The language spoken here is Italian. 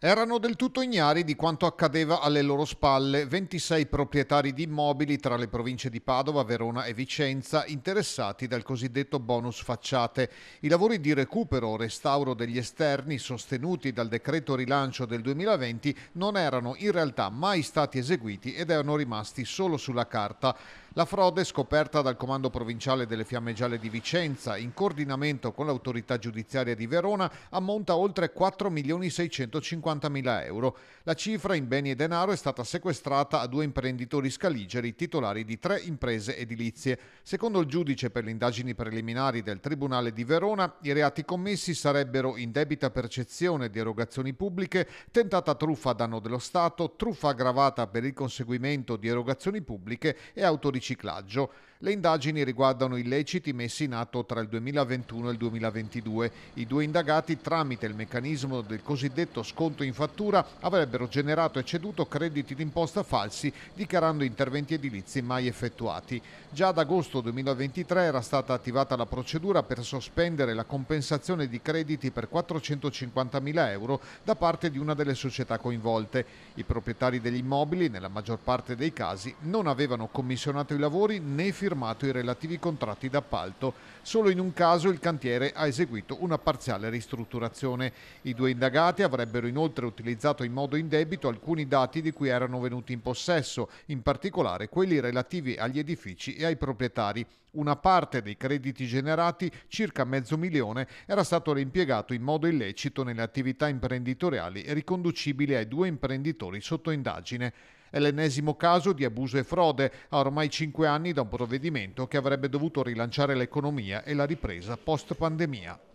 Erano del tutto ignari di quanto accadeva alle loro spalle 26 proprietari di immobili tra le province di Padova, Verona e Vicenza interessati dal cosiddetto bonus facciate. I lavori di recupero o restauro degli esterni sostenuti dal decreto rilancio del 2020 non erano in realtà mai stati eseguiti ed erano rimasti solo sulla carta. La frode, scoperta dal Comando Provinciale delle Fiamme Gialle di Vicenza in coordinamento con l'autorità giudiziaria di Verona, ammonta a oltre 4.650.000 euro. La cifra in beni e denaro è stata sequestrata a due imprenditori scaligeri titolari di 3 imprese edilizie. Secondo il giudice per le indagini preliminari del Tribunale di Verona, i reati commessi sarebbero indebita percezione di erogazioni pubbliche, tentata truffa a danno dello Stato, truffa aggravata per il conseguimento di erogazioni pubbliche e autoriciclaggio. Le indagini riguardano illeciti messi in atto tra il 2021 e il 2022. I due indagati, tramite il meccanismo del cosiddetto sconto in fattura, avrebbero generato e ceduto crediti d'imposta falsi, dichiarando interventi edilizi mai effettuati. Già ad agosto 2023 era stata attivata la procedura per sospendere la compensazione di crediti per 450.000 euro da parte di una delle società coinvolte. I proprietari degli immobili, nella maggior parte dei casi, non avevano commissionato i lavori né firmato i relativi contratti d'appalto. Solo in un caso il cantiere ha eseguito una parziale ristrutturazione. I due indagati avrebbero inoltre utilizzato in modo indebito alcuni dati di cui erano venuti in possesso, in particolare quelli relativi agli edifici e ai proprietari. Una parte dei crediti generati, circa 500.000, era stato reimpiegato in modo illecito nelle attività imprenditoriali riconducibili ai due imprenditori sotto indagine. È l'ennesimo caso di abuso e frode a ormai 5 anni da un provvedimento che avrebbe dovuto rilanciare l'economia e la ripresa post-pandemia.